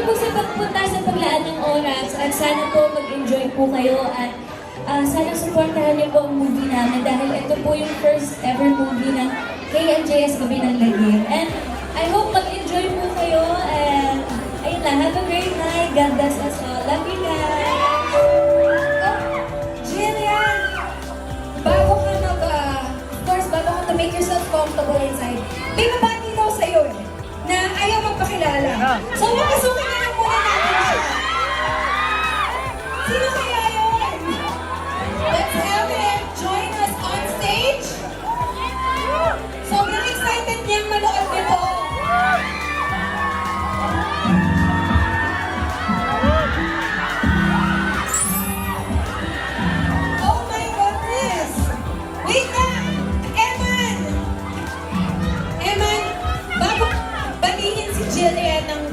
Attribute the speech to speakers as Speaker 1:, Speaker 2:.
Speaker 1: po sa pagpunta sa paglaan ng oras at sana po mag-enjoy po kayo at sana supportahan niyo po ang movie namin dahil ito po yung first ever movie ng KNJS Gabi ng Lagim. And I hope mag-enjoy po kayo and ayun lang, have a great night. God bless us all. Love you guys!
Speaker 2: Jillian, bago ka of course, bago ka to make yourself comfortable inside, may mabati daw sa'yo na ayaw magpakilala. So, makasukin na lang muna natin siya. Sino kaya yun? Let's have him join us on stage. Sobrang excited niyang manood nito. Oh my goodness! Wait lang! Eman! Eman, bago batiin si Jillian ng